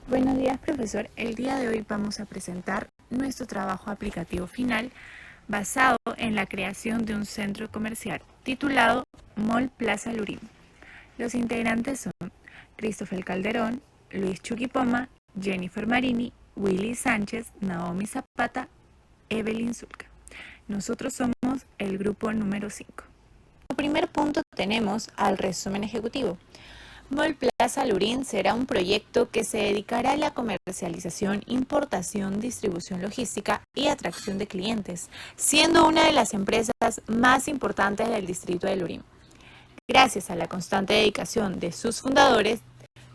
Buenos días, profesor. El día de hoy vamos a presentar nuestro trabajo aplicativo final basado en la creación de un centro comercial titulado Mall Plaza Lurín. Los integrantes son Christopher Calderón, Luis Chuquipoma, Jennifer Marini, Willy Sánchez, Naomi Zapata, Evelyn Zulca. Nosotros somos el grupo número 5. Como primer punto tenemos al resumen ejecutivo. Mall Plaza Lurín será un proyecto que se dedicará a la comercialización, importación, distribución logística y atracción de clientes, siendo una de las empresas más importantes del distrito de Lurín. Gracias a la constante dedicación de sus fundadores,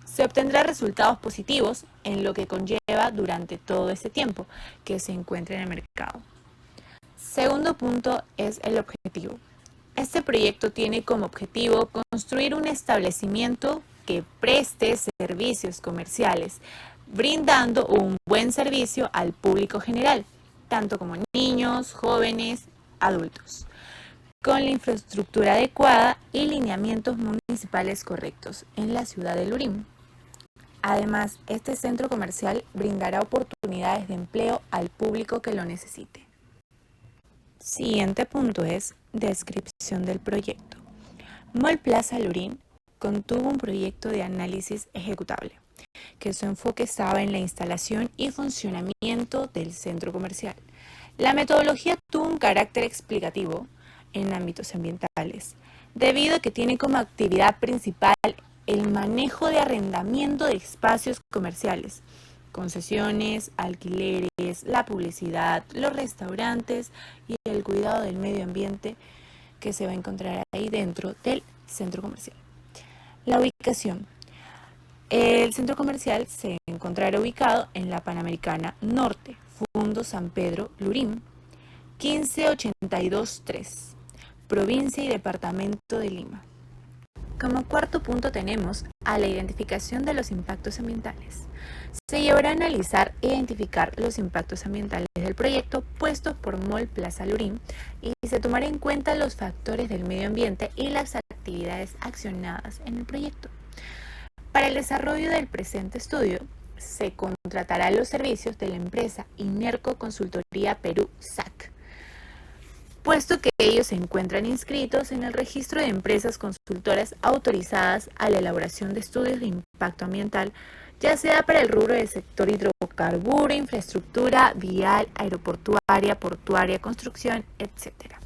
se obtendrán resultados positivos en lo que conlleva durante todo este tiempo que se encuentra en el mercado. Segundo punto es el objetivo. Este proyecto tiene como objetivo construir un establecimiento que preste servicios comerciales, brindando un buen servicio al público general, tanto como niños, jóvenes, adultos, con la infraestructura adecuada y lineamientos municipales correctos en la ciudad de Lurín. Además, este centro comercial brindará oportunidades de empleo al público que lo necesite. Siguiente punto es descripción del proyecto. Mall Plaza Lurín contuvo un proyecto de análisis ejecutable, que su enfoque estaba en la instalación y funcionamiento del centro comercial. La metodología tuvo un carácter explicativo en ámbitos ambientales, debido a que tiene como actividad principal el manejo de arrendamiento de espacios comerciales, concesiones, alquileres, la publicidad, los restaurantes y el cuidado del medio ambiente que se va a encontrar ahí dentro del centro comercial. La ubicación. El centro comercial se encontrará ubicado en la Panamericana Norte, Fundo San Pedro, Lurín, 15823, provincia y departamento de Lima. Como cuarto punto tenemos a la identificación de los impactos ambientales. Se llevará a analizar e identificar los impactos ambientales del proyecto puestos por Mall Plaza Lurín y se tomará en cuenta los factores del medio ambiente y las actividades accionadas en el proyecto. Para el desarrollo del presente estudio, se contratará los servicios de la empresa Inerco Consultoría Perú SAC, puesto que ellos se encuentran inscritos en el registro de empresas consultoras autorizadas a la elaboración de estudios de impacto ambiental, ya sea para el rubro del sector hidrocarburo, infraestructura, vial, aeroportuaria, portuaria, construcción, etc.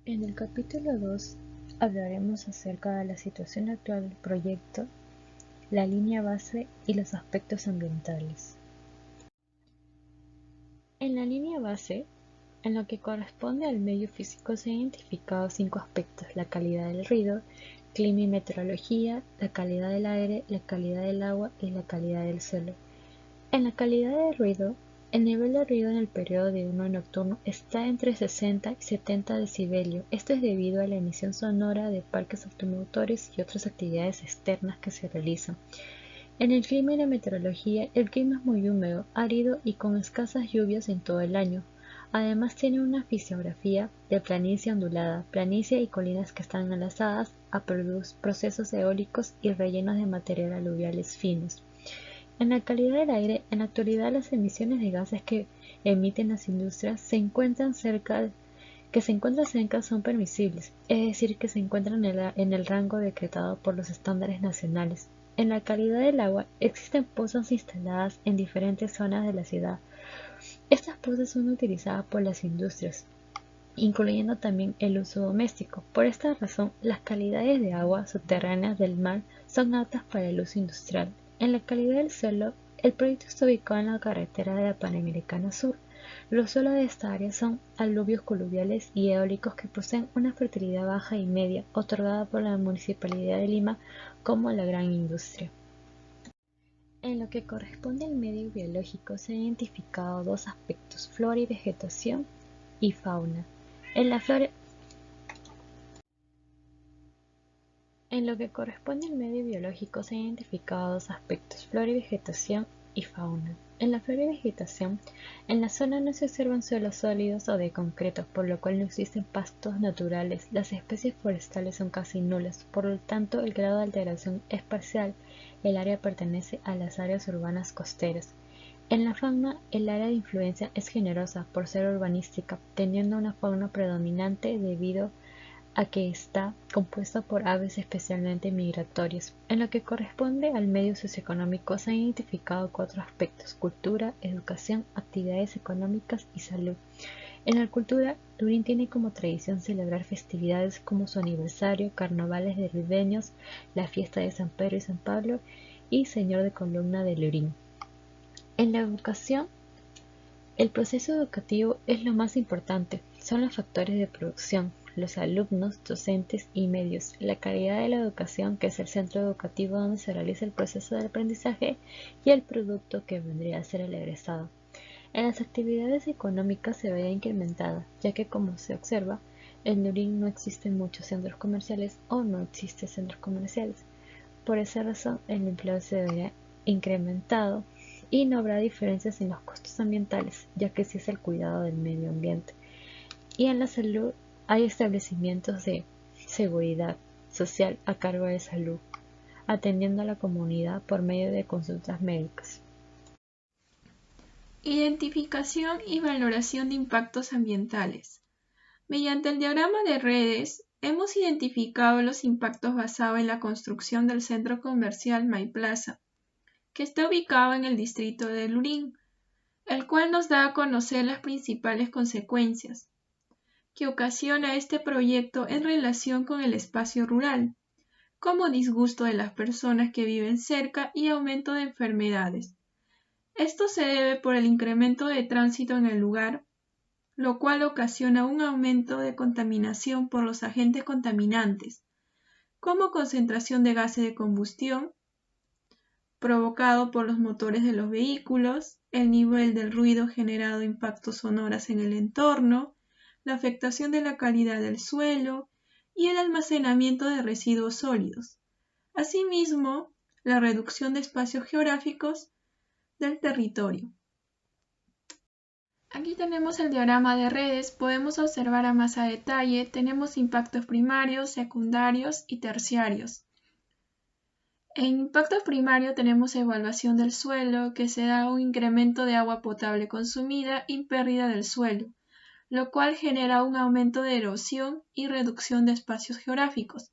En el capítulo 2 hablaremos acerca de la situación actual del proyecto, la línea base y los aspectos ambientales. En la línea base, en lo que corresponde al medio físico, se han identificado 5 aspectos: la calidad del ruido, clima y meteorología, la calidad del aire, la calidad del agua y la calidad del suelo. En la calidad del ruido, el nivel de ruido en el periodo diurno y nocturno está entre 60 y 70 decibelios. Esto es debido a la emisión sonora de parques automotores y otras actividades externas que se realizan. En el clima y la meteorología, el clima es muy húmedo, árido y con escasas lluvias en todo el año. Además tiene una fisiografía de planicie ondulada, planicie y colinas que están enlazadas a procesos eólicos y rellenos de material aluviales finos. En la calidad del aire, en la actualidad las emisiones de gases que emiten las industrias que se encuentran cerca son permisibles, es decir, que se encuentran en el rango decretado por los estándares nacionales. En la calidad del agua, existen pozas instaladas en diferentes zonas de la ciudad. Estas pozas son utilizadas por las industrias, incluyendo también el uso doméstico. Por esta razón, las calidades de agua subterráneas del mar son aptas para el uso industrial. En la calidad del suelo, el proyecto está ubicado en la carretera de la Panamericana Sur. Los suelos de esta área son aluvios coluviales y eólicos que poseen una fertilidad baja y media, otorgada por la Municipalidad de Lima como la gran industria. En lo que corresponde al medio biológico, se han identificado 2 aspectos: flora y vegetación y fauna. En lo que corresponde al medio biológico, se han identificado 2 aspectos: flora y vegetación y fauna. En la flora y vegetación, en la zona no se observan suelos sólidos o de concreto, por lo cual no existen pastos naturales. Las especies forestales son casi nulas, por lo tanto el grado de alteración es parcial. El área pertenece a las áreas urbanas costeras. En la fauna, el área de influencia es generosa por ser urbanística, teniendo una fauna predominante debido a que está compuesta por aves especialmente migratorias. En lo que corresponde al medio socioeconómico se han identificado cuatro aspectos: cultura, educación, actividades económicas y salud. En la cultura, Lurín tiene como tradición celebrar festividades como su aniversario, carnavales de ribeños, la fiesta de San Pedro y San Pablo y Señor de Columna de Lurín. En la educación, el proceso educativo es lo más importante, son los factores de producción, los alumnos, docentes y medios, la calidad de la educación, que es el centro educativo donde se realiza el proceso de aprendizaje, y el producto que vendría a ser el egresado. En las actividades económicas se veía incrementada, ya que como se observa, en Lurín no existen muchos centros comerciales o no existen centros comerciales. Por esa razón, el empleo se vería incrementado y no habrá diferencias en los costos ambientales, ya que sí es el cuidado del medio ambiente. Y en la salud hay establecimientos de seguridad social a cargo de salud, atendiendo a la comunidad por medio de consultas médicas. Identificación y valoración de impactos ambientales. Mediante el diagrama de redes, hemos identificado los impactos basados en la construcción del centro comercial Mayplaza, que está ubicado en el distrito de Lurín, el cual nos da a conocer las principales consecuencias que ocasiona este proyecto en relación con el espacio rural, como disgusto de las personas que viven cerca y aumento de enfermedades. Esto se debe por el incremento de tránsito en el lugar, lo cual ocasiona un aumento de contaminación por los agentes contaminantes, como concentración de gases de combustión, provocado por los motores de los vehículos, el nivel del ruido generado impactos sonoros en el entorno, la afectación de la calidad del suelo y el almacenamiento de residuos sólidos. Asimismo, la reducción de espacios geográficos del territorio. Aquí tenemos el diagrama de redes, podemos observar a más a detalle, tenemos impactos primarios, secundarios y terciarios. En impacto primario tenemos evaluación del suelo, que se da un incremento de agua potable consumida y pérdida del suelo, lo cual genera un aumento de erosión y reducción de espacios geográficos.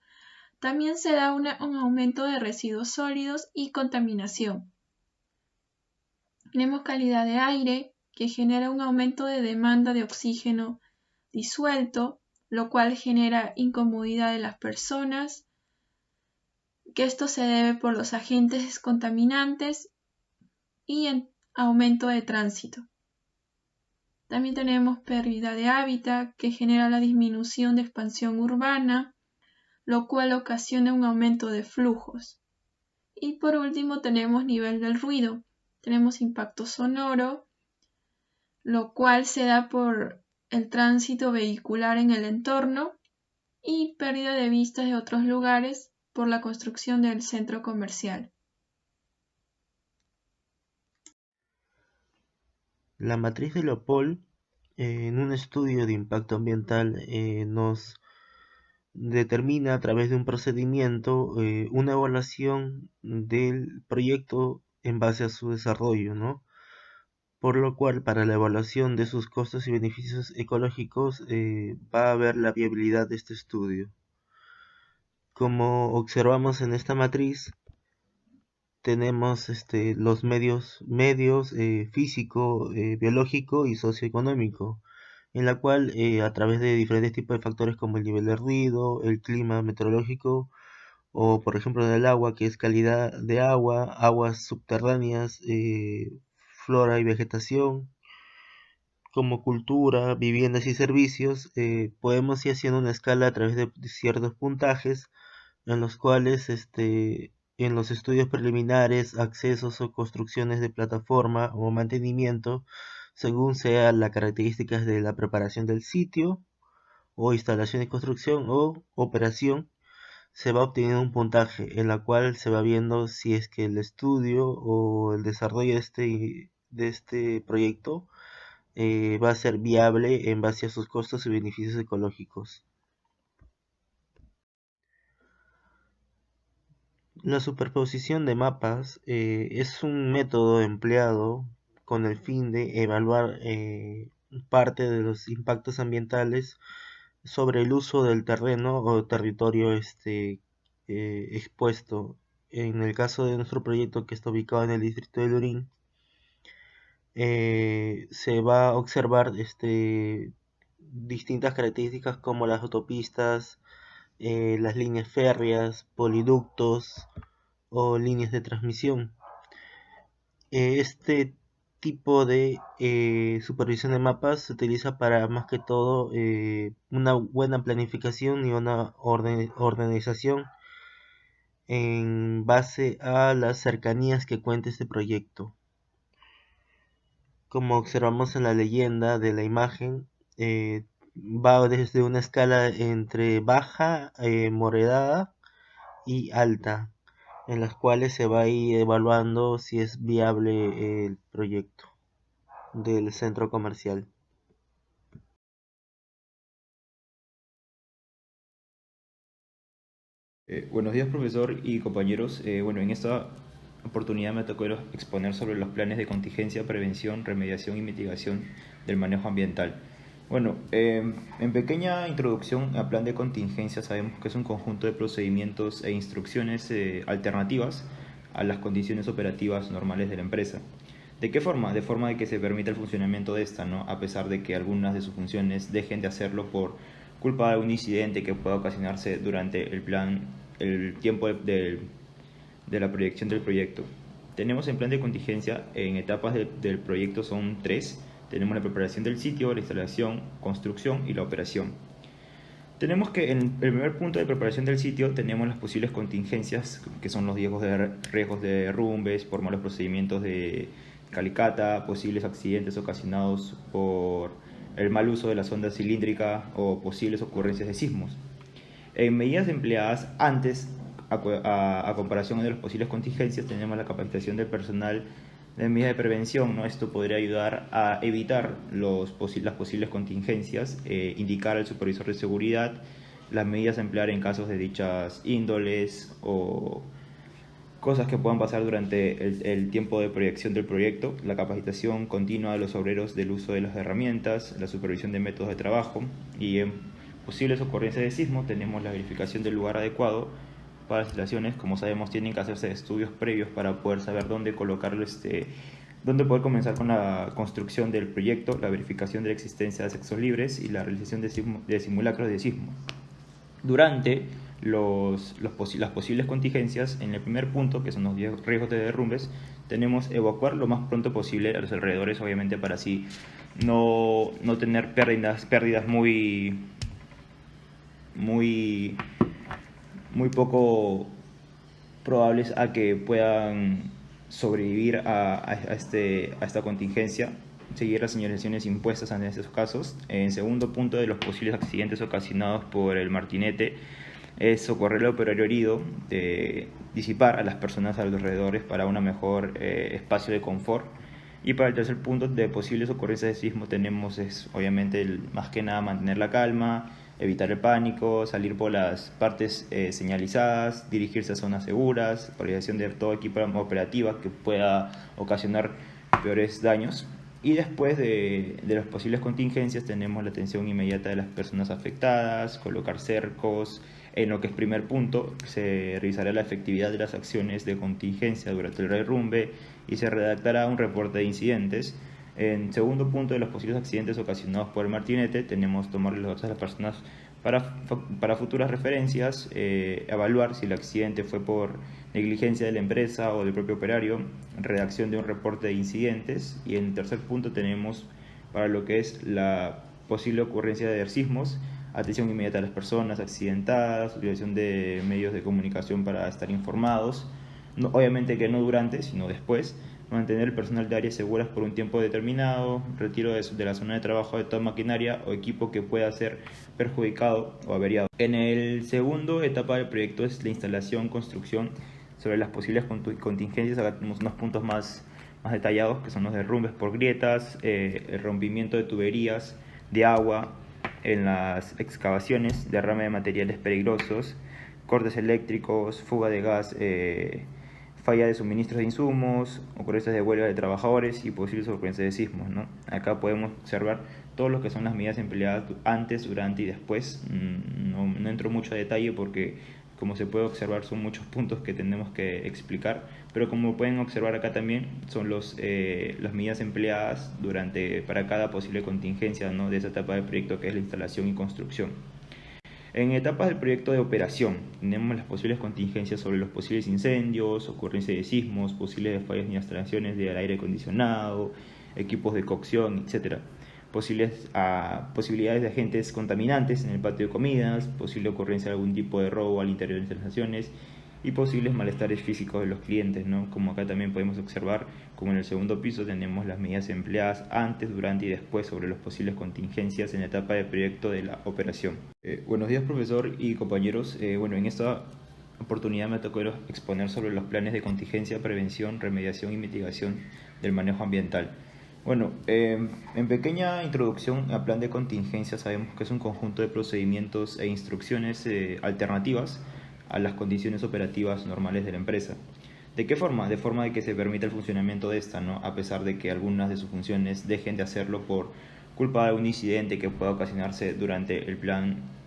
También se da un aumento de residuos sólidos y contaminación. Tenemos calidad de aire, que genera un aumento de demanda de oxígeno disuelto, lo cual genera incomodidad de las personas, que esto se debe por los agentes contaminantes y en aumento de tránsito. También tenemos pérdida de hábitat, que genera la disminución de expansión urbana, lo cual ocasiona un aumento de flujos. Y por último tenemos nivel del ruido. Tenemos impacto sonoro, lo cual se da por el tránsito vehicular en el entorno y pérdida de vistas de otros lugares por la construcción del centro comercial. La matriz de Leopold, en un estudio de impacto ambiental, nos determina a través de un procedimiento una evaluación del proyecto en base a su desarrollo, ¿no? Por lo cual, para la evaluación de sus costos y beneficios ecológicos, va a ver la viabilidad de este estudio. Como observamos en esta matriz, tenemos los medios físico, biológico y socioeconómico, en la cual a través de diferentes tipos de factores como el nivel de ruido, el clima meteorológico o por ejemplo del agua, que es calidad de agua, aguas subterráneas, flora y vegetación, como cultura, viviendas y servicios, podemos ir haciendo una escala a través de ciertos puntajes en los cuales en los estudios preliminares, accesos o construcciones de plataforma o mantenimiento, según sea las características de la preparación del sitio o instalación de construcción o operación, se va obteniendo un puntaje en la cual se va viendo si es que el estudio o el desarrollo de este proyecto va a ser viable en base a sus costos y beneficios ecológicos. La superposición de mapas es un método empleado con el fin de evaluar parte de los impactos ambientales sobre el uso del terreno o territorio expuesto. En el caso de nuestro proyecto, que está ubicado en el distrito de Lurín, se va a observar distintas características como las autopistas, las líneas férreas, poliductos o líneas de transmisión. Este tipo de supervisión de mapas se utiliza para más que todo una buena planificación y una organización en base a las cercanías que cuenta este proyecto. Como observamos en la leyenda de la imagen, va desde una escala entre baja, moderada y alta, en las cuales se va a ir evaluando si es viable el proyecto del centro comercial. Buenos días, profesor y compañeros. Bueno, en esta oportunidad me tocó exponer sobre los planes de contingencia, prevención, remediación y mitigación del manejo ambiental. Bueno, en pequeña introducción al plan de contingencia, sabemos que es un conjunto de procedimientos e instrucciones alternativas a las condiciones operativas normales de la empresa. ¿De qué forma? De forma de que se permita el funcionamiento de esta, ¿no? A pesar de que algunas de sus funciones dejen de hacerlo por culpa de un incidente que pueda ocasionarse durante el tiempo de la proyección del proyecto. Tenemos el plan de contingencia en etapas del proyecto, son tres. Tenemos la preparación del sitio, la instalación, construcción y la operación. Tenemos que en el primer punto de preparación del sitio tenemos las posibles contingencias, que son los riesgos de derrumbes por malos procedimientos de calicata, posibles accidentes ocasionados por el mal uso de la sonda cilíndrica o posibles ocurrencias de sismos. En medidas empleadas antes, a comparación de las posibles contingencias, tenemos la capacitación del personal de medidas de prevención, ¿no? Esto podría ayudar a evitar las posibles contingencias, indicar al supervisor de seguridad las medidas a emplear en casos de dichas índoles o cosas que puedan pasar durante el tiempo de proyección del proyecto, la capacitación continua de los obreros del uso de las herramientas, la supervisión de métodos de trabajo y en posibles ocurrencias de sismo tenemos la verificación del lugar adecuado para las instalaciones. Como sabemos, tienen que hacerse estudios previos para poder saber dónde colocarlo, dónde poder comenzar con la construcción del proyecto, la verificación de la existencia de accesos libres y la realización de simulacros de sismo. Durante las posibles contingencias, en el primer punto, que son los riesgos de derrumbes, tenemos evacuar lo más pronto posible a los alrededores, obviamente para así no tener pérdidas muy poco probables a que puedan sobrevivir a esta contingencia, seguir las señalizaciones impuestas en estos casos. En segundo punto, de los posibles accidentes ocasionados por el martinete, es socorrer al operario herido, disipar a las personas alrededores para un mejor espacio de confort. Y para el tercer punto, de posibles ocurrencias de sismo, tenemos obviamente más que nada mantener la calma, evitar el pánico, salir por las partes señalizadas, dirigirse a zonas seguras, organización de todo equipo operativa que pueda ocasionar peores daños. Y después de las posibles contingencias tenemos la atención inmediata de las personas afectadas, colocar cercos. En lo que es primer punto, se revisará la efectividad de las acciones de contingencia durante el derrumbe y se redactará un reporte de incidentes. En segundo punto, de los posibles accidentes ocasionados por el martinete, tenemos tomar los datos de las personas para futuras referencias, evaluar si el accidente fue por negligencia de la empresa o del propio operario, redacción de un reporte de incidentes. Y en tercer punto tenemos para lo que es la posible ocurrencia de sismos, atención inmediata a las personas accidentadas, utilización de medios de comunicación para estar informados, obviamente que no durante, sino después, mantener el personal de áreas seguras por un tiempo determinado, retiro de la zona de trabajo de toda maquinaria o equipo que pueda ser perjudicado o averiado. En el segundo etapa del proyecto es la instalación, construcción. Sobre las posibles contingencias, acá tenemos unos puntos más detallados, que son los derrumbes por grietas, el rompimiento de tuberías de agua en las excavaciones, derrame de materiales peligrosos, cortes eléctricos, fuga de gas, falla de suministros de insumos, ocurrencias de huelga de trabajadores y posibles ocurrencias de sismos, ¿no? Acá podemos observar todo lo que son las medidas empleadas antes, durante y después. No entro mucho a detalle porque, como se puede observar, son muchos puntos que tenemos que explicar, pero como pueden observar acá también son las medidas empleadas para cada posible contingencia, ¿no?, de esa etapa del proyecto, que es la instalación y construcción. En etapas del proyecto de operación tenemos las posibles contingencias sobre los posibles incendios, ocurrencia de sismos, posibles fallas en instalaciones de aire acondicionado, equipos de cocción, etc. Posibilidades de agentes contaminantes en el patio de comidas, posible ocurrencia de algún tipo de robo al interior de instalaciones y posibles malestares físicos de los clientes, ¿no? Como acá también podemos observar, como en el segundo piso tenemos las medidas empleadas antes, durante y después sobre las posibles contingencias en la etapa de proyecto de la operación. Buenos días, profesor y compañeros. En esta oportunidad me tocó exponer sobre los planes de contingencia, prevención, remediación y mitigación del manejo ambiental. En pequeña introducción al plan de contingencia, sabemos que es un conjunto de procedimientos e instrucciones alternativas a las condiciones operativas normales de la empresa. ¿De qué forma? De forma de que se permita el funcionamiento de esta, ¿no?, a pesar de que algunas de sus funciones dejen de hacerlo por culpa de algún incidente que pueda ocasionarse durante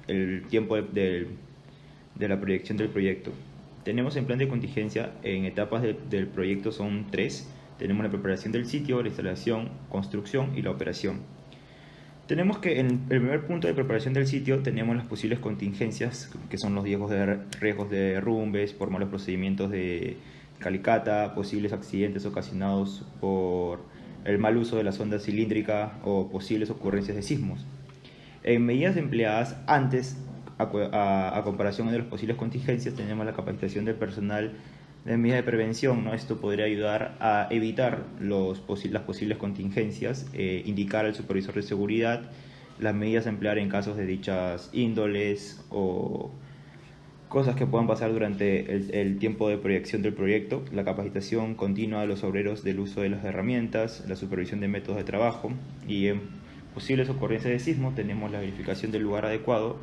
el tiempo de la proyección del proyecto. Tenemos el plan de contingencia en etapas del proyecto, son 3. Tenemos la preparación del sitio, la instalación, construcción y la operación. Tenemos que en el primer punto de preparación del sitio tenemos las posibles contingencias, que son los riesgos de derrumbes por malos procedimientos de calicata, posibles accidentes ocasionados por el mal uso de la sonda cilíndrica o posibles ocurrencias de sismos. En medidas empleadas antes, a comparación de las posibles contingencias, tenemos la capacitación del personal de medidas de prevención, ¿no? Esto podría ayudar a evitar las posibles contingencias, indicar al supervisor de seguridad las medidas a emplear en casos de dichas índoles o cosas que puedan pasar durante el tiempo de proyección del proyecto, la capacitación continua de los obreros del uso de las herramientas, la supervisión de métodos de trabajo, y en posibles ocurrencias de sismo tenemos la verificación del lugar adecuado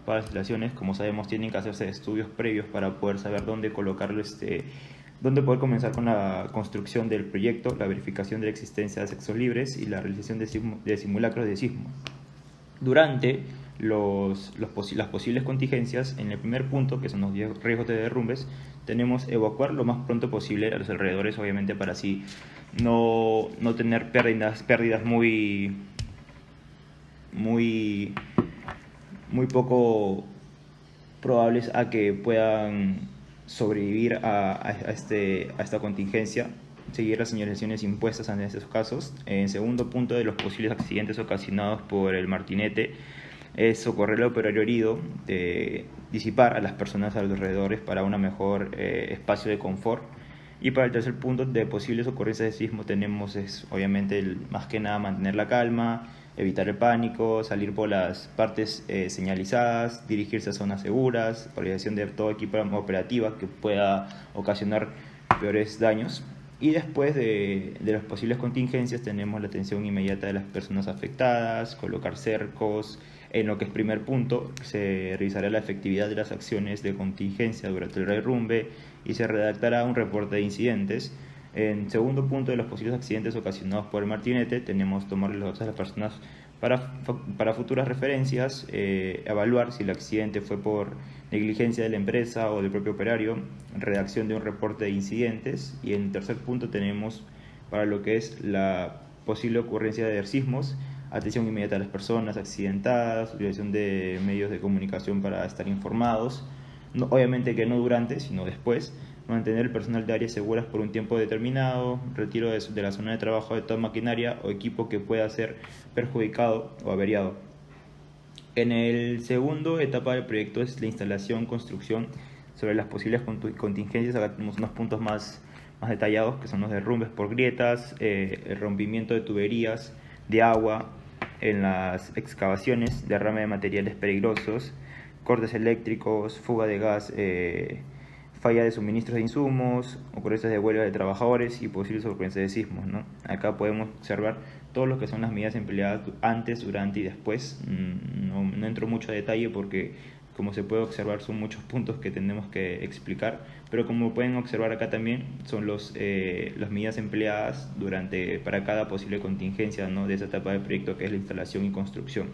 para las instalaciones. Como sabemos, tienen que hacerse estudios previos para poder saber dónde colocarlo, dónde poder comenzar con la construcción del proyecto, la verificación de la existencia de accesos libres y la realización de simulacros de sismo. Durante las posibles contingencias, en el primer punto, que son los riesgos de derrumbes, tenemos evacuar lo más pronto posible a los alrededores, obviamente para así no tener pérdidas muy poco probables a que puedan sobrevivir a esta contingencia. Seguir las señalizaciones impuestas en estos casos. En segundo punto, de los posibles accidentes ocasionados por el martinete, es socorrer al operario herido, disipar a las personas alrededores para un mejor espacio de confort. Y para el tercer punto, de posibles ocurrencias de sismo, tenemos obviamente más que nada mantener la calma, evitar el pánico, salir por las partes señalizadas, dirigirse a zonas seguras, organización de todo equipo operativa que pueda ocasionar peores daños. Y después de las posibles contingencias tenemos la atención inmediata de las personas afectadas, colocar cercos. En lo que es primer punto, se revisará la efectividad de las acciones de contingencia durante el derrumbe y se redactará un reporte de incidentes. En segundo punto, de los posibles accidentes ocasionados por el martinete, tenemos tomar los datos de las personas para futuras referencias, evaluar si el accidente fue por negligencia de la empresa o del propio operario, redacción de un reporte de incidentes. Y en tercer punto tenemos para lo que es la posible ocurrencia de sismos, atención inmediata a las personas accidentadas, utilización de medios de comunicación para estar informados, obviamente que no durante, sino después, mantener el personal de áreas seguras por un tiempo determinado, retiro de la zona de trabajo de toda maquinaria o equipo que pueda ser perjudicado o averiado. En el segundo etapa del proyecto es la instalación, construcción. Sobre las posibles contingencias, acá tenemos unos puntos más detallados, que son los derrumbes por grietas, el rompimiento de tuberías de agua en las excavaciones, derrame de materiales peligrosos, cortes eléctricos, fuga de gas, falla de suministros de insumos, ocurrencias de huelga de trabajadores y posibles ocurrencias de sismos, ¿no? Acá podemos observar todo lo que son las medidas empleadas antes, durante y después. No entro mucho a detalle porque, Como se puede observar, son muchos puntos que tenemos que explicar, pero como pueden observar acá también son las medidas empleadas para cada posible contingencia, ¿no?, de esa etapa del proyecto, que es la instalación y construcción.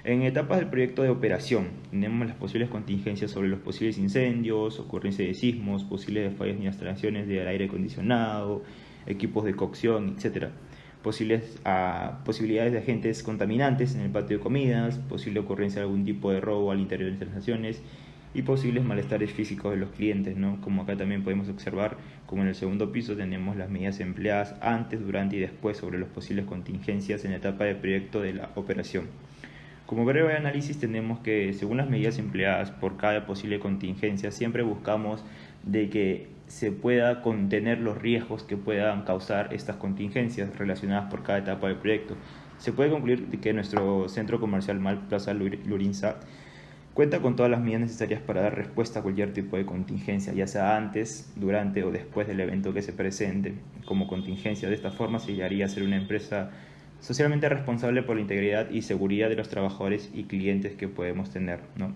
En etapas del proyecto de operación tenemos las posibles contingencias sobre los posibles incendios, ocurrencia de sismos, posibles fallas en instalaciones de aire acondicionado, equipos de cocción, etc. Posibilidades de agentes contaminantes en el patio de comidas, posible ocurrencia de algún tipo de robo al interior de las instalaciones y posibles malestares físicos de los clientes, ¿no? Como acá también podemos observar, como en el segundo piso tenemos las medidas empleadas antes, durante y después sobre las posibles contingencias en la etapa de proyecto de la operación. Como breve análisis tenemos que, según las medidas empleadas por cada posible contingencia, siempre buscamos de que se pueda contener los riesgos que puedan causar estas contingencias relacionadas por cada etapa del proyecto. Se puede concluir que nuestro centro comercial Mall Plaza Lurinsa cuenta con todas las medidas necesarias para dar respuesta a cualquier tipo de contingencia, ya sea antes, durante o después del evento que se presente como contingencia. De esta forma se llegaría a ser una empresa socialmente responsable por la integridad y seguridad de los trabajadores y clientes que podemos tener, ¿no?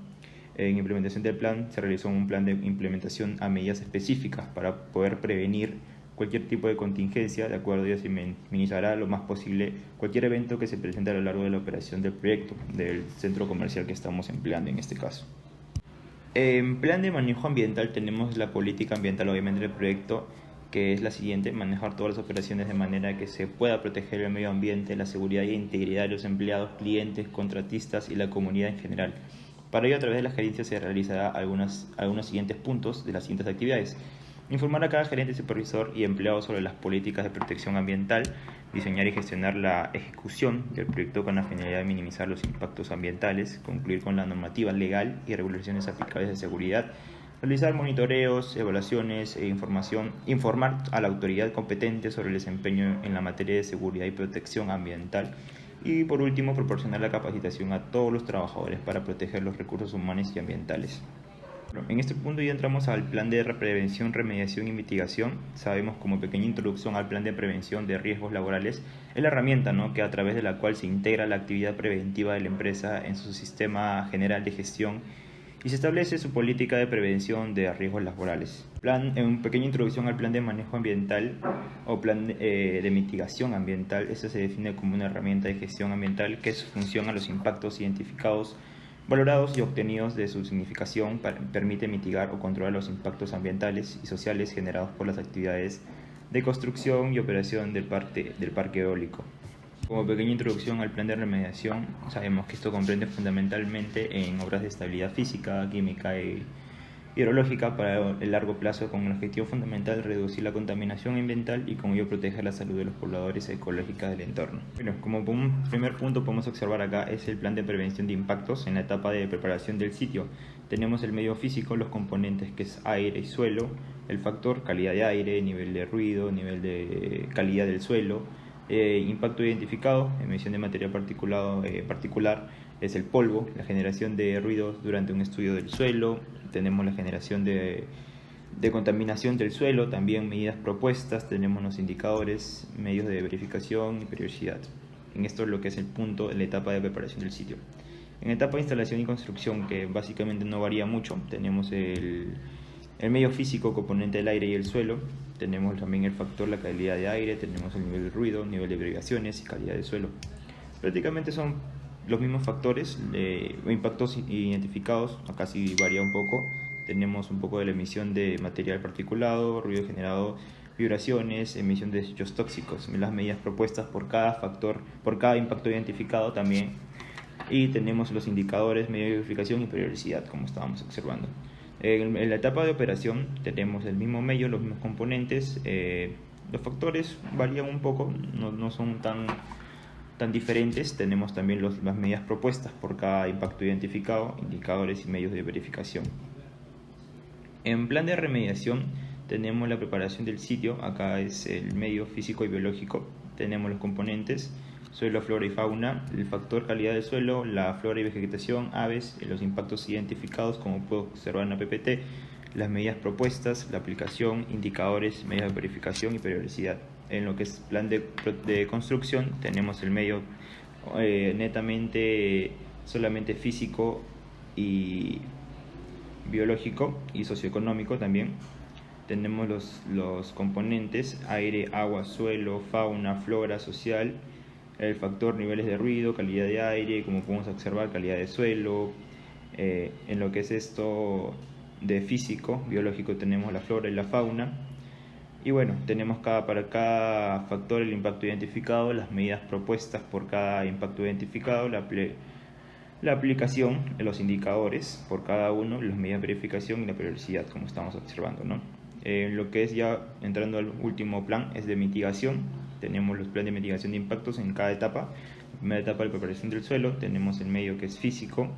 En implementación del plan se realizó un plan de implementación a medidas específicas para poder prevenir cualquier tipo de contingencia. De acuerdo a ello se minimizará lo más posible cualquier evento que se presente a lo largo de la operación del proyecto, del centro comercial que estamos empleando en este caso. En plan de manejo ambiental tenemos la política ambiental obviamente del proyecto, que es la siguiente: manejar todas las operaciones de manera que se pueda proteger el medio ambiente, la seguridad e integridad de los empleados, clientes, contratistas y la comunidad en general. Para ello, a través de la gerencia se realizará algunos siguientes puntos de las siguientes actividades: informar a cada gerente, supervisor y empleado sobre las políticas de protección ambiental, diseñar y gestionar la ejecución del proyecto con la finalidad de minimizar los impactos ambientales, concluir con la normativa legal y regulaciones aplicables de seguridad, realizar monitoreos, evaluaciones e informar a la autoridad competente sobre el desempeño en la materia de seguridad y protección ambiental y, por último, proporcionar la capacitación a todos los trabajadores para proteger los recursos humanos y ambientales. En este punto ya entramos al plan de prevención, remediación y mitigación. Sabemos, como pequeña introducción al plan de prevención de riesgos laborales, es la herramienta, ¿no?, que a través de la cual se integra la actividad preventiva de la empresa en su sistema general de gestión y se establece su política de prevención de riesgos laborales. En pequeña introducción al plan de manejo ambiental o plan de mitigación ambiental, este se define como una herramienta de gestión ambiental que es función a los impactos identificados, valorados y obtenidos de su significación, permite mitigar o controlar los impactos ambientales y sociales generados por las actividades de construcción y operación del parque eólico. Como pequeña introducción al plan de remediación, sabemos que esto comprende fundamentalmente en obras de estabilidad física, química e hidrológica para el largo plazo, con el objetivo fundamental de reducir la contaminación ambiental y con ello proteger la salud de los pobladores y ecológica del entorno. Bueno, como un primer punto podemos observar acá es el plan de prevención de impactos en la etapa de preparación del sitio. Tenemos el medio físico, los componentes que es aire y suelo, el factor calidad de aire, nivel de ruido, nivel de calidad del suelo, impacto identificado, emisión de material particular es el polvo, la generación de ruidos durante un estudio del suelo, tenemos la generación de contaminación del suelo, también medidas propuestas, tenemos los indicadores, medios de verificación y periodicidad. En esto es lo que es el punto, la etapa de preparación del sitio. En la etapa de instalación y construcción, que básicamente no varía mucho, tenemos el medio físico, componente del aire y el suelo, tenemos también el factor, la calidad de aire, tenemos el nivel de ruido, nivel de vibraciones y calidad del suelo. Prácticamente son los mismos factores, impactos identificados, acá sí varía un poco. Tenemos un poco de la emisión de material particulado, ruido generado, vibraciones, emisión de desechos tóxicos, las medidas propuestas por cada factor, por cada impacto identificado también. Y tenemos los indicadores, medio de verificación y periodicidad, como estábamos observando. En la etapa de operación tenemos el mismo medio, los mismos componentes, los factores varían un poco, no son tan diferentes. Tenemos también las medidas propuestas por cada impacto identificado, indicadores y medios de verificación. En plan de remediación tenemos la preparación del sitio, acá es el medio físico y biológico, tenemos los componentes, suelo, flora y fauna, el factor calidad del suelo, la flora y vegetación, aves, los impactos identificados como puedo observar en la PPT, las medidas propuestas, la aplicación, indicadores, medidas de verificación y periodicidad. En lo que es plan de construcción tenemos el medio netamente solamente físico y biológico y socioeconómico también. Tenemos los componentes aire, agua, suelo, fauna, flora, social, el factor niveles de ruido, calidad de aire, como podemos observar, calidad de suelo. En lo que es esto de físico, biológico, tenemos la flora y la fauna. Y bueno, tenemos para cada factor el impacto identificado, las medidas propuestas por cada impacto identificado, la aplicación, los indicadores por cada uno, las medidas de verificación y la periodicidad, como estamos observando, ¿no? Lo que es ya entrando al último plan es de mitigación. Tenemos los planes de mitigación de impactos en cada etapa. La primera etapa de preparación del suelo, tenemos el medio que es físico,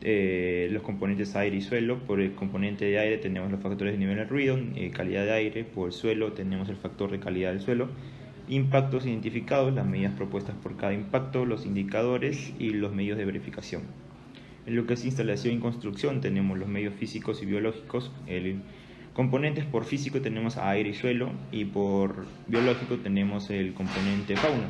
los componentes aire y suelo. Por el componente de aire tenemos los factores de nivel de ruido, calidad de aire. Por el suelo tenemos el factor de calidad del suelo. Impactos identificados, las medidas propuestas por cada impacto, los indicadores y los medios de verificación. En lo que es instalación y construcción tenemos los medios físicos y biológicos. Componentes por físico tenemos aire y suelo, y por biológico tenemos el componente fauna.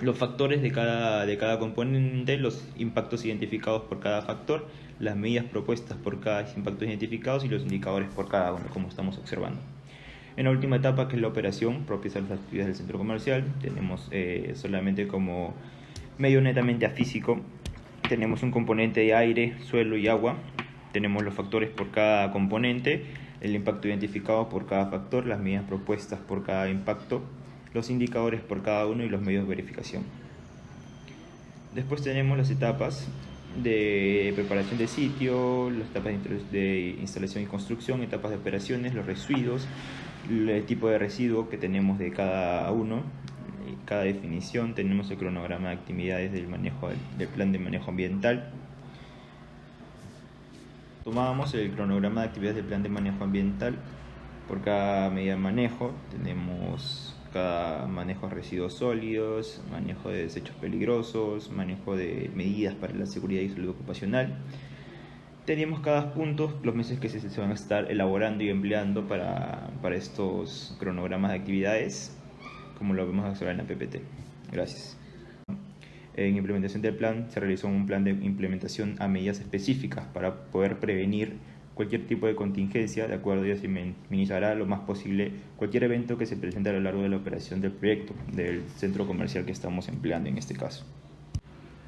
Los factores de cada componente, los impactos identificados por cada factor, las medidas propuestas por cada impacto identificado y los indicadores por cada uno, como estamos observando. En la última etapa, que es la operación propia de las actividades del centro comercial, tenemos solamente como medio netamente afísico. Tenemos un componente de aire, suelo y agua. Tenemos los factores por cada componente, el impacto identificado por cada factor, las medidas propuestas por cada impacto, los indicadores por cada uno y los medios de verificación. Después tenemos las etapas de preparación de sitio, las etapas de instalación y construcción, etapas de operaciones, los residuos, el tipo de residuo que tenemos de cada uno, cada definición. Tenemos el cronograma de actividades del plan de manejo ambiental. Tomábamos el cronograma de actividades del plan de manejo ambiental por cada medida de manejo. Tenemos cada manejo de residuos sólidos, manejo de desechos peligrosos, manejo de medidas para la seguridad y salud ocupacional. Teníamos cada punto, los meses que se van a estar elaborando y empleando para estos cronogramas de actividades, como lo vamos a observar en la PPT. Gracias. En implementación del plan se realizó un plan de implementación a medidas específicas para poder prevenir cualquier tipo de contingencia. De acuerdo, ya se minimizará lo más posible cualquier evento que se presente a lo largo de la operación del proyecto, del centro comercial que estamos empleando en este caso.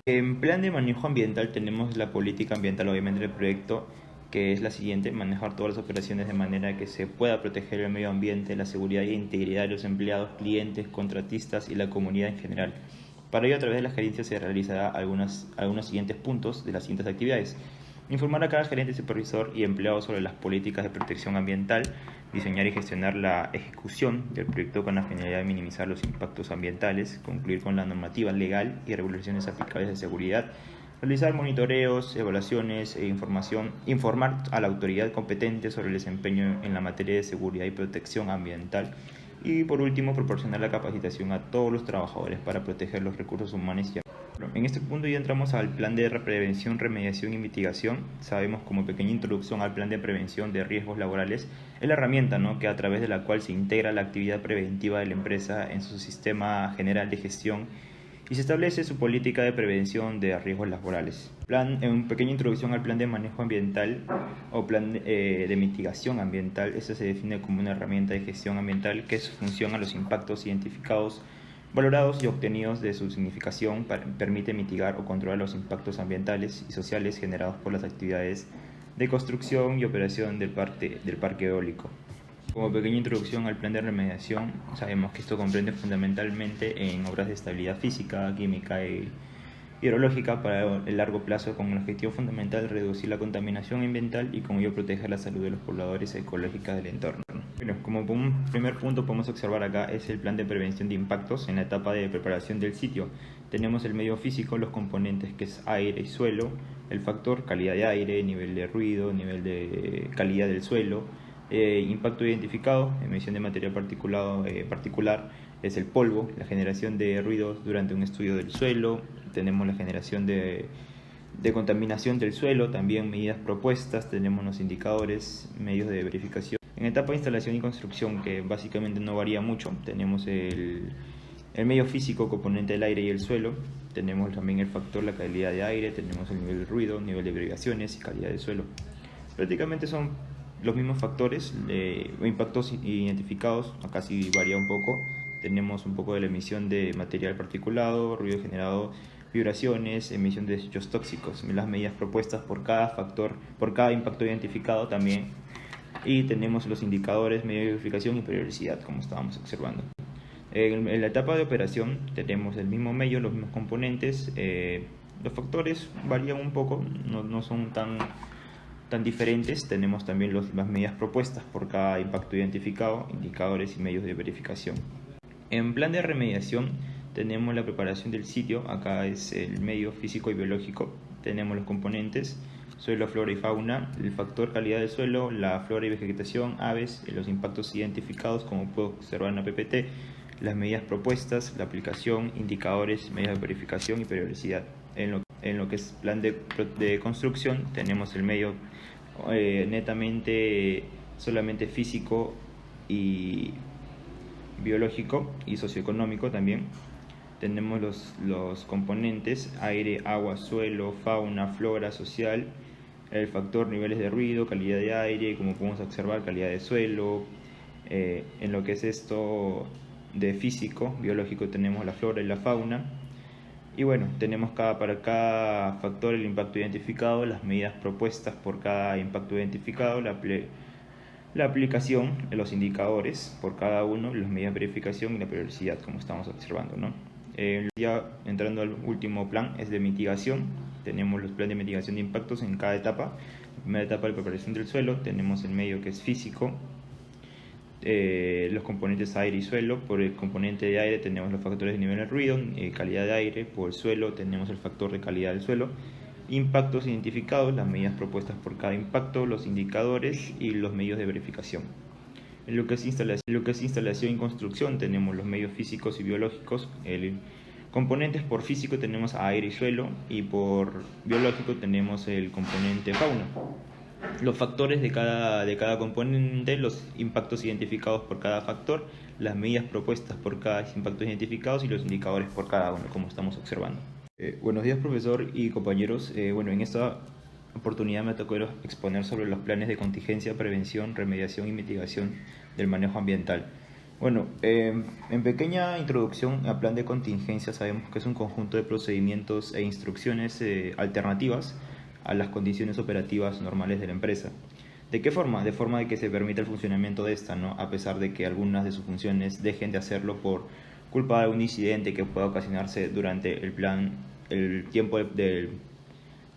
En plan de manejo ambiental tenemos la política ambiental, obviamente, del proyecto, que es la siguiente: manejar todas las operaciones de manera que se pueda proteger el medio ambiente, la seguridad e integridad de los empleados, clientes, contratistas y la comunidad en general. Para ello, a través de la gerencia se realizará algunos siguientes puntos de las siguientes actividades: informar a cada gerente, supervisor y empleado sobre las políticas de protección ambiental, diseñar y gestionar la ejecución del proyecto con la finalidad de minimizar los impactos ambientales, concluir con la normativa legal y regulaciones aplicables de seguridad, realizar monitoreos, evaluaciones e informar a la autoridad competente sobre el desempeño en la materia de seguridad y protección ambiental. Y por último, proporcionar la capacitación a todos los trabajadores para proteger los recursos humanos. En este punto ya entramos al plan de prevención, remediación y mitigación. Sabemos, como pequeña introducción al plan de prevención de riesgos laborales, es la herramienta, ¿no?, que a través de la cual se integra la actividad preventiva de la empresa en su sistema general de gestión y se establece su política de prevención de riesgos laborales. En una pequeña introducción al plan de manejo ambiental o plan de mitigación ambiental. Este se define como una herramienta de gestión ambiental que su función a los impactos identificados, valorados y obtenidos de su significación permite mitigar o controlar los impactos ambientales y sociales generados por las actividades de construcción y operación del parque eólico. Como pequeña introducción al plan de remediación, sabemos que esto comprende fundamentalmente en obras de estabilidad física, química y hidrológica para el largo plazo, con el objetivo fundamental de reducir la contaminación ambiental y con ello proteger la salud de los pobladores ecológica del entorno. Bueno, como un primer punto podemos observar acá es el plan de prevención de impactos en la etapa de preparación del sitio. Tenemos el medio físico, los componentes que es aire y suelo, el factor calidad de aire, nivel de ruido, nivel de calidad del suelo, impacto identificado, emisión de material particular es el polvo, la generación de ruidos durante un estudio del suelo. Tenemos la generación de contaminación del suelo, también medidas propuestas, tenemos los indicadores, medios de verificación. En etapa de instalación y construcción, que básicamente no varía mucho, tenemos El medio físico, componente del aire y el suelo. Tenemos también el factor, la calidad de aire, tenemos el nivel de ruido, nivel de vibraciones y calidad del suelo. Prácticamente son los mismos factores, impactos identificados, acá sí varía un poco. Tenemos un poco de la emisión de material particulado, ruido generado, vibraciones, emisión de desechos tóxicos, las medidas propuestas por cada factor, por cada impacto identificado también. Y tenemos los indicadores, medio de verificación y periodicidad, como estábamos observando. En la etapa de operación tenemos el mismo medio, los mismos componentes. Los factores varían un poco, no son tan diferentes. Tenemos también las medidas propuestas por cada impacto identificado, indicadores y medios de verificación. En plan de remediación tenemos la preparación del sitio. Acá es el medio físico y biológico. Tenemos los componentes: suelo, flora y fauna, el factor calidad del suelo, la flora y vegetación, aves, los impactos identificados como puedo observar en la PPT, las medidas propuestas, la aplicación, indicadores, medios de verificación y periodicidad. En lo que es plan de construcción tenemos el medio netamente solamente físico y biológico y socioeconómico también. Tenemos los componentes: aire, agua, suelo, fauna, flora, social, el factor niveles de ruido, calidad de aire, como podemos observar, calidad de suelo. En lo que es esto de físico, biológico, tenemos la flora y la fauna. Y bueno, tenemos para cada factor el impacto identificado, las medidas propuestas por cada impacto identificado, la aplicación, los indicadores por cada uno, las medidas de verificación y la periodicidad, como estamos observando, ¿no? Ya entrando al último plan, es de mitigación. Tenemos los planes de mitigación de impactos en cada etapa. La primera etapa, la preparación del suelo, tenemos el medio que es físico, los componentes aire y suelo. Por el componente de aire tenemos los factores de nivel de ruido, calidad de aire. Por el suelo tenemos el factor de calidad del suelo. Impactos identificados, las medidas propuestas por cada impacto, los indicadores y los medios de verificación. En lo que es instalación y construcción tenemos los medios físicos y biológicos. Componentes por físico tenemos aire y suelo, y por biológico tenemos el componente fauna. Los factores de cada componente, los impactos identificados por cada factor, las medidas propuestas por cada impacto identificados y los indicadores por cada uno, como estamos observando. Buenos días, profesor y compañeros. En esta oportunidad me tocó exponer sobre los planes de contingencia, prevención, remediación y mitigación del manejo ambiental. En pequeña introducción al plan de contingencia, sabemos que es un conjunto de procedimientos e instrucciones alternativas a las condiciones operativas normales de la empresa. ¿De qué forma? De forma de que se permita el funcionamiento de esta, ¿no? A pesar de que algunas de sus funciones dejen de hacerlo por culpa de algún incidente que pueda ocasionarse durante el tiempo de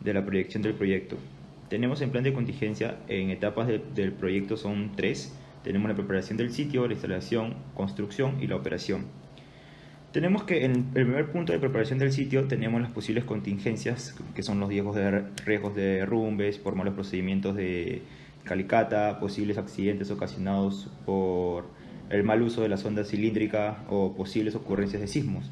la proyección del proyecto. Tenemos el plan de contingencia en etapas del proyecto, son 3. Tenemos la preparación del sitio, la instalación, construcción y la operación. Tenemos que en el primer punto de preparación del sitio tenemos las posibles contingencias, que son los riesgos de derrumbes por malos procedimientos de calicata, posibles accidentes ocasionados por el mal uso de la sonda cilíndrica o posibles ocurrencias de sismos.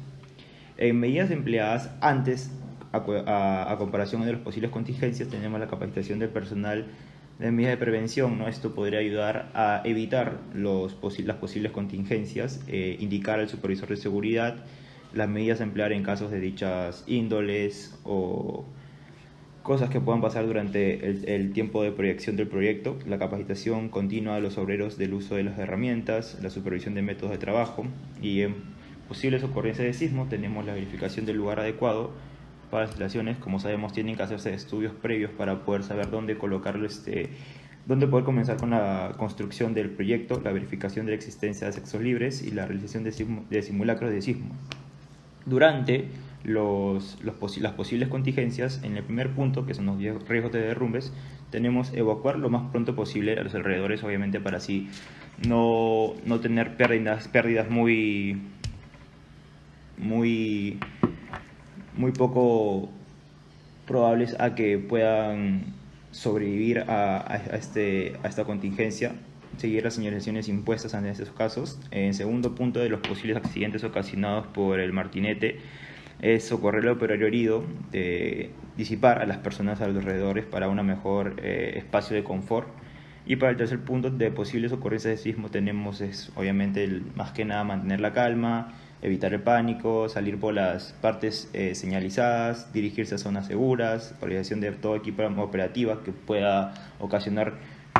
En medidas empleadas antes, a comparación de las posibles contingencias, tenemos la capacitación del personal de medidas de prevención, ¿no? Esto podría ayudar a evitar las posibles contingencias, indicar al supervisor de seguridad las medidas a emplear en casos de dichas índoles o cosas que puedan pasar durante el tiempo de proyección del proyecto. La capacitación continua de los obreros del uso de las herramientas, la supervisión de métodos de trabajo, y en posibles ocurrencias de sismo tenemos la verificación del lugar adecuado para las instalaciones. Como sabemos, tienen que hacerse estudios previos para poder saber dónde colocarlo, dónde poder comenzar con la construcción del proyecto, la verificación de la existencia de accesos libres y la realización de simulacros de sismo. Durante las posibles contingencias, en el primer punto, que son los riesgos de derrumbes, tenemos evacuar lo más pronto posible a los alrededores, obviamente para así no tener pérdidas muy poco probables a que puedan sobrevivir a esta contingencia. Seguir las señalizaciones impuestas en estos casos. En segundo punto, de los posibles accidentes ocasionados por el martinete, es socorrer al operario herido, disipar a las personas a los alrededores para un mejor espacio de confort. Y para el tercer punto, de posibles ocurrencias de sismo, tenemos obviamente más que nada mantener la calma, evitar el pánico, salir por las partes señalizadas, dirigirse a zonas seguras, organización de todo equipo operativa que pueda ocasionar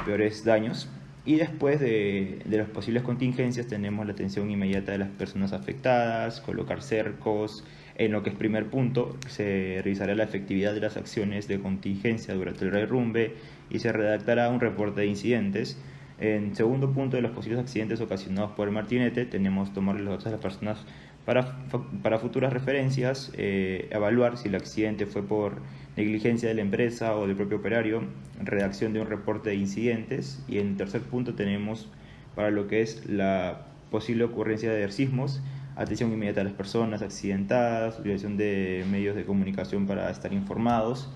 peores daños. Y después de las posibles contingencias tenemos la atención inmediata de las personas afectadas, colocar cercos. En lo que es primer punto, se revisará la efectividad de las acciones de contingencia durante el derrumbe y se redactará un reporte de incidentes. En segundo punto, de los posibles accidentes ocasionados por el martinete, tenemos tomar los datos de las personas para futuras referencias, evaluar si el accidente fue por negligencia de la empresa o del propio operario, redacción de un reporte de incidentes. Y en tercer punto tenemos para lo que es la posible ocurrencia de sismos, atención inmediata a las personas accidentadas, utilización de medios de comunicación para estar informados,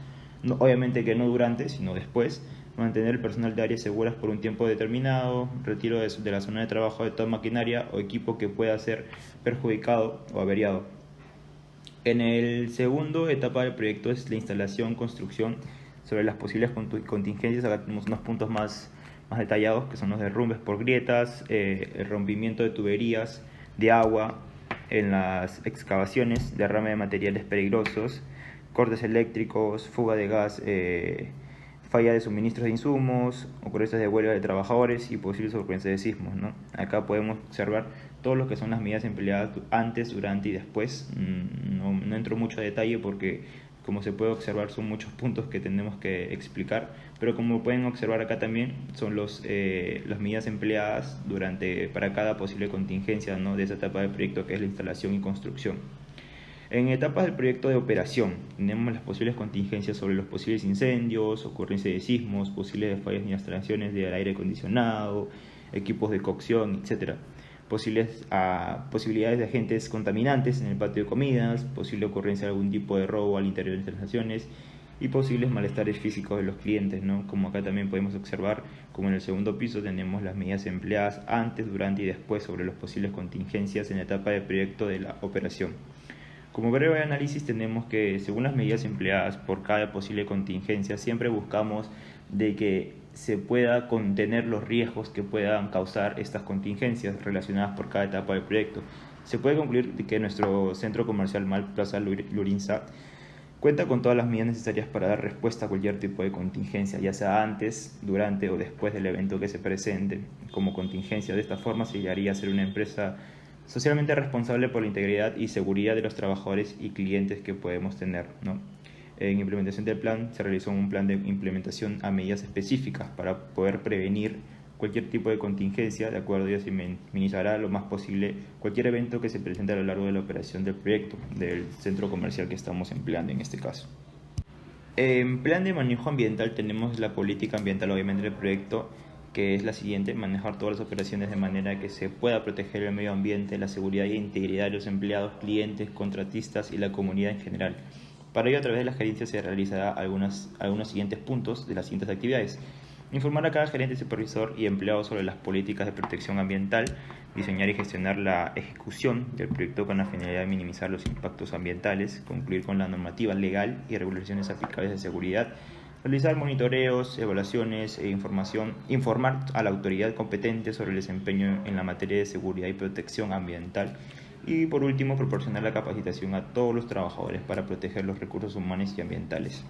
obviamente que no durante, sino después, mantener el personal de áreas seguras por un tiempo determinado, retiro de la zona de trabajo de toda maquinaria o equipo que pueda ser perjudicado o averiado. En el segundo etapa del proyecto es la instalación, construcción. Sobre las posibles contingencias, acá tenemos unos puntos más detallados, que son los derrumbes por grietas, el rompimiento de tuberías de agua en las excavaciones, derrame de materiales peligrosos, cortes eléctricos, fuga de gas, falla de suministros de insumos, ocurrencias de huelga de trabajadores y posibles ocurrencias de sismos, ¿no? Acá podemos observar todo lo que son las medidas empleadas antes, durante y después. No entro mucho a detalle porque, como se puede observar, son muchos puntos que tenemos que explicar, pero como pueden observar acá también son las medidas empleadas para cada posible contingencia, ¿no?, de esa etapa del proyecto, que es la instalación y construcción. En etapas del proyecto de operación tenemos las posibles contingencias sobre los posibles incendios, ocurrencia de sismos, posibles fallas de instalaciones de aire acondicionado, equipos de cocción, etc. Posibilidades de agentes contaminantes en el patio de comidas, posible ocurrencia de algún tipo de robo al interior de instalaciones y posibles malestares físicos de los clientes, ¿no? Como acá también podemos observar, como en el segundo piso tenemos las medidas empleadas antes, durante y después sobre las posibles contingencias en la etapa de proyecto de la operación. Como breve análisis tenemos que, según las medidas empleadas por cada posible contingencia, siempre buscamos de que se pueda contener los riesgos que puedan causar estas contingencias relacionadas por cada etapa del proyecto. Se puede concluir que nuestro centro comercial Mall Plaza Lurinsa cuenta con todas las medidas necesarias para dar respuesta a cualquier tipo de contingencia, ya sea antes, durante o después del evento que se presente como contingencia. De esta forma se llegaría a ser una empresa socialmente responsable por la integridad y seguridad de los trabajadores y clientes que podemos tener, ¿no? En implementación del plan se realizó un plan de implementación a medidas específicas para poder prevenir cualquier tipo de contingencia. De acuerdo a ello se minimizará lo más posible cualquier evento que se presente a lo largo de la operación del proyecto, del centro comercial que estamos empleando en este caso. En plan de manejo ambiental tenemos la política ambiental, obviamente, del proyecto, que es la siguiente: manejar todas las operaciones de manera que se pueda proteger el medio ambiente, la seguridad e integridad de los empleados, clientes, contratistas y la comunidad en general. Para ello, a través de la gerencia se realizará algunos siguientes puntos de las siguientes actividades: informar a cada gerente, supervisor y empleado sobre las políticas de protección ambiental, diseñar y gestionar la ejecución del proyecto con la finalidad de minimizar los impactos ambientales, concluir con la normativa legal y regulaciones aplicables de seguridad, realizar monitoreos, evaluaciones e informar a la autoridad competente sobre el desempeño en la materia de seguridad y protección ambiental y, por último, proporcionar la capacitación a todos los trabajadores para proteger los recursos humanos y ambientales.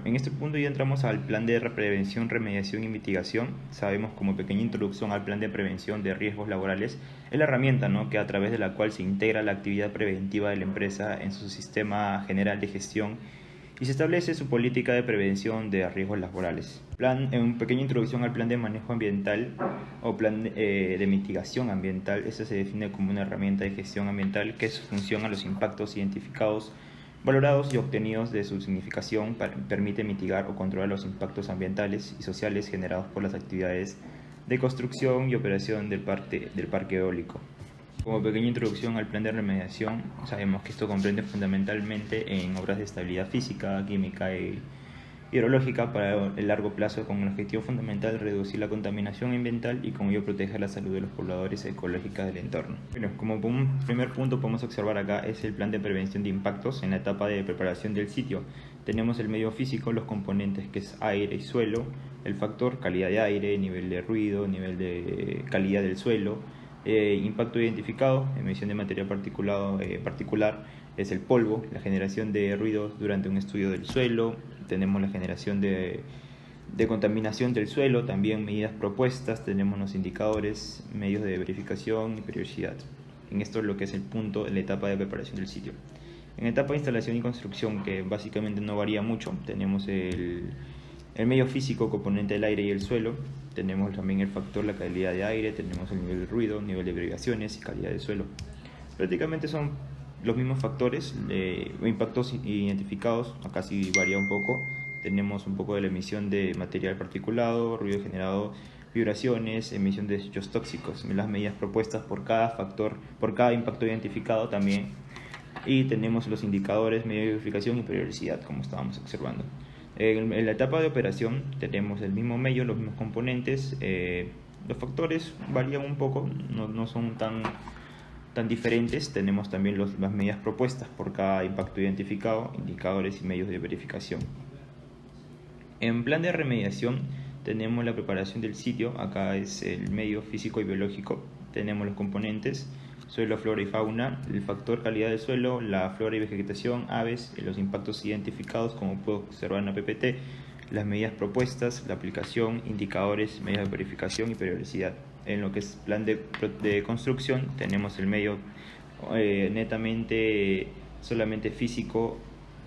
En este punto ya entramos al plan de prevención, remediación y mitigación. Sabemos, como pequeña introducción al plan de prevención de riesgos laborales, es la herramienta, ¿no?, que a través de la cual se integra la actividad preventiva de la empresa en su sistema general de gestión y se establece su política de prevención de riesgos laborales. En una pequeña introducción al plan de manejo ambiental o plan de mitigación ambiental. Este se define como una herramienta de gestión ambiental que es función a los impactos identificados, valorados y obtenidos de su significación, permite mitigar o controlar los impactos ambientales y sociales generados por las actividades de construcción y operación del parque eólico. Como pequeña introducción al plan de remediación, sabemos que esto comprende fundamentalmente en obras de estabilidad física, química e hidrológica para el largo plazo, con el objetivo fundamental de reducir la contaminación ambiental y con ello proteger la salud de los pobladores ecológica del entorno. Bueno, como un primer punto podemos observar acá es el plan de prevención de impactos. En la etapa de preparación del sitio tenemos el medio físico, los componentes que es aire y suelo, el factor calidad de aire, nivel de ruido, nivel de calidad del suelo, Impacto identificado, emisión de material particular, es el polvo, la generación de ruidos durante un estudio del suelo, tenemos la generación de contaminación del suelo, también medidas propuestas, tenemos los indicadores, medios de verificación y periodicidad. En esto es lo que es el punto, la etapa de preparación del sitio. En la etapa de instalación y construcción, que básicamente no varía mucho, tenemos el medio físico, componente del aire y el suelo, tenemos también el factor, la calidad de aire, tenemos el nivel de ruido, nivel de vibraciones y calidad de suelo. Prácticamente son los mismos factores, impactos identificados, acá sí varía un poco. Tenemos un poco de la emisión de material particulado, ruido generado, vibraciones, emisión de desechos tóxicos, las medidas propuestas por cada factor, por cada impacto identificado también. Y tenemos los indicadores, medio de verificación y periodicidad, como estábamos observando. En la etapa de operación tenemos el mismo medio, los mismos componentes, los factores varían un poco, no son tan diferentes. Tenemos también las medidas propuestas por cada impacto identificado, indicadores y medios de verificación. En plan de remediación tenemos la preparación del sitio, acá es el medio físico y biológico, tenemos los componentes, suelo, flora y fauna, el factor calidad del suelo, la flora y vegetación, aves, los impactos identificados como puedo observar en la PPT, las medidas propuestas, la aplicación, indicadores, medios de verificación y periodicidad. En lo que es plan de construcción tenemos el medio netamente solamente físico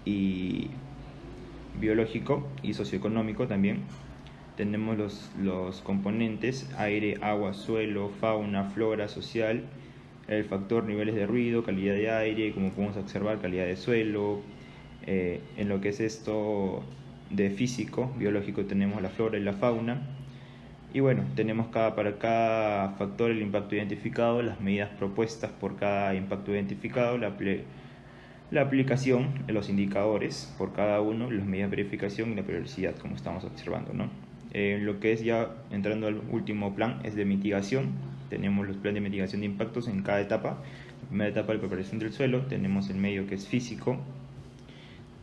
y biológico y socioeconómico también. Tenemos los componentes aire, agua, suelo, fauna, flora, social, el factor niveles de ruido, calidad de aire, como podemos observar, calidad de suelo. En lo que es esto de físico, biológico, tenemos la flora y la fauna. Y bueno, tenemos para cada factor el impacto identificado, las medidas propuestas por cada impacto identificado, la aplicación, los indicadores por cada uno, las medidas de verificación y la periodicidad, como estamos observando, ¿no? Lo que es ya entrando al último plan es de mitigación. Tenemos los planes de mitigación de impactos en cada etapa. La primera etapa de preparación del suelo, tenemos el medio que es físico,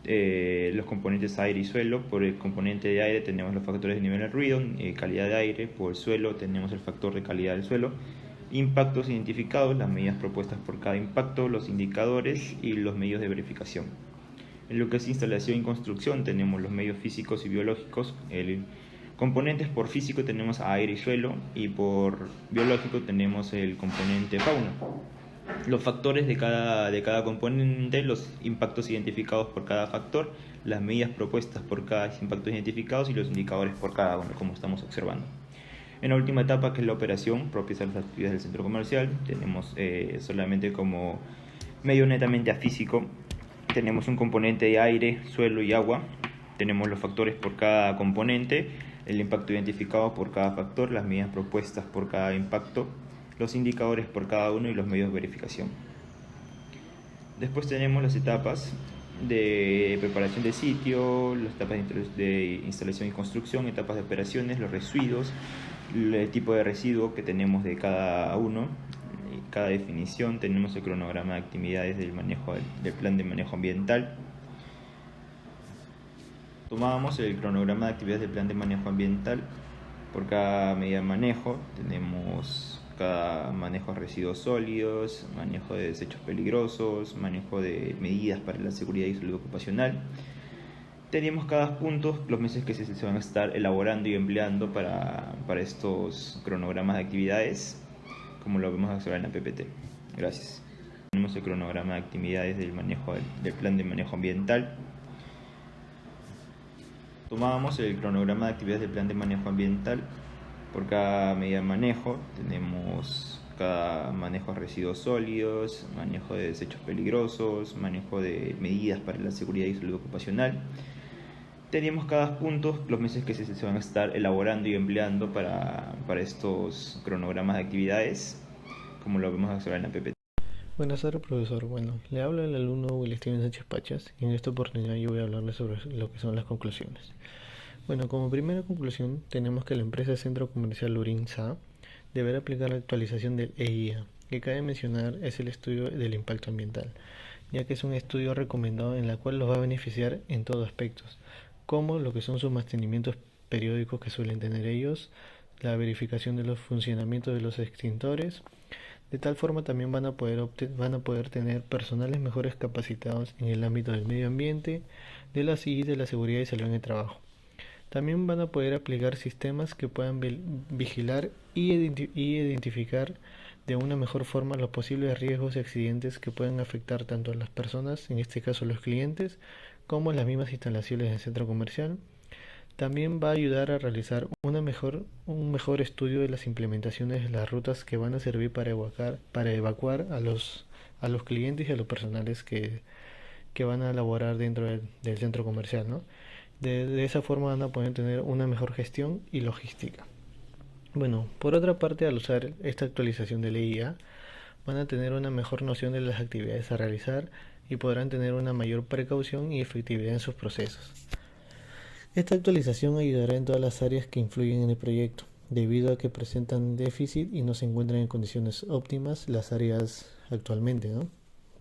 los componentes aire y suelo. Por el componente de aire tenemos los factores de nivel de ruido, calidad de aire. Por el suelo tenemos el factor de calidad del suelo. Impactos identificados, las medidas propuestas por cada impacto, los indicadores y los medios de verificación. En lo que es instalación y construcción tenemos los medios físicos y biológicos. Componentes por físico tenemos aire y suelo, y por biológico tenemos el componente fauna. Los factores de cada componente, los impactos identificados por cada factor, las medidas propuestas por cada impacto identificados y los indicadores por cada uno, como estamos observando. En la última etapa, que es la operación propia de las actividades del centro comercial, tenemos solamente como medio netamente afísico, tenemos un componente de aire, suelo y agua, tenemos los factores por cada componente, el impacto identificado por cada factor, las medidas propuestas por cada impacto, los indicadores por cada uno y los medios de verificación. Después tenemos las etapas de preparación de sitio, las etapas de instalación y construcción, etapas de operaciones, los residuos, el tipo de residuo que tenemos de cada uno, cada definición. Tenemos el cronograma de actividades del plan de manejo ambiental. Tomábamos el cronograma de actividades del plan de manejo ambiental por cada medida de manejo. Tenemos cada manejo de residuos sólidos, manejo de desechos peligrosos, manejo de medidas para la seguridad y salud ocupacional. Teníamos cada punto los meses que se van a estar elaborando y empleando para estos cronogramas de actividades, como lo vemos observar en la PPT. Gracias. Tenemos el cronograma de actividades del plan de manejo ambiental. Tomábamos el cronograma de actividades del plan de manejo ambiental por cada medida de manejo. Tenemos cada manejo de residuos sólidos, manejo de desechos peligrosos, manejo de medidas para la seguridad y salud ocupacional. Teníamos cada punto los meses que se van a estar elaborando y empleando para estos cronogramas de actividades, como lo vemos observar en la PPT. Buenas tardes, profesor. Bueno, le habla el alumno Will Steven Sánchez Pachas, y en esta oportunidad yo voy a hablarles sobre lo que son las conclusiones. Bueno, como primera conclusión tenemos que la empresa Centro Comercial Lurín S.A. deberá aplicar la actualización del EIA, que cabe mencionar es el estudio del impacto ambiental, ya que es un estudio recomendado en la cual los va a beneficiar en todos aspectos, como lo que son sus mantenimientos periódicos que suelen tener ellos, la verificación de los funcionamientos de los extintores. De tal forma también van a poder tener personales mejores capacitados en el ámbito del medio ambiente, de la seguridad y salud en el trabajo. También van a poder aplicar sistemas que puedan vigilar y identificar de una mejor forma los posibles riesgos y accidentes que pueden afectar tanto a las personas, en este caso los clientes, como a las mismas instalaciones del centro comercial. También va a ayudar a realizar un mejor estudio de las implementaciones de las rutas que van a servir para evacuar a los clientes y a los personales que van a laborar dentro del centro comercial, ¿no? De esa forma van a poder tener una mejor gestión y logística. Bueno, por otra parte, al usar esta actualización de la IA, van a tener una mejor noción de las actividades a realizar y podrán tener una mayor precaución y efectividad en sus procesos. Esta actualización ayudará en todas las áreas que influyen en el proyecto, debido a que presentan déficit y no se encuentran en condiciones óptimas las áreas actualmente, ¿no?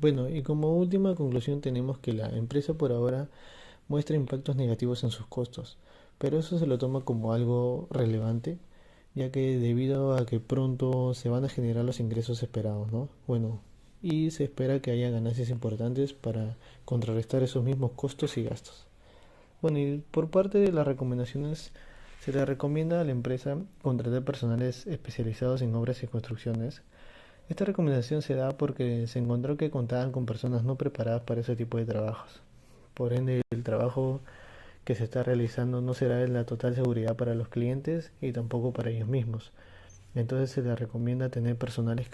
Bueno, y como última conclusión tenemos que la empresa por ahora muestra impactos negativos en sus costos, pero eso se lo toma como algo relevante, ya que debido a que pronto se van a generar los ingresos esperados, ¿no? Bueno, y se espera que haya ganancias importantes para contrarrestar esos mismos costos y gastos. Bueno, y por parte de las recomendaciones, se le recomienda a la empresa contratar personales especializados en obras y construcciones. Esta recomendación se da porque se encontró que contaban con personas no preparadas para ese tipo de trabajos. Por ende, el trabajo que se está realizando no será de la total seguridad para los clientes y tampoco para ellos mismos. Entonces se les recomienda tener personales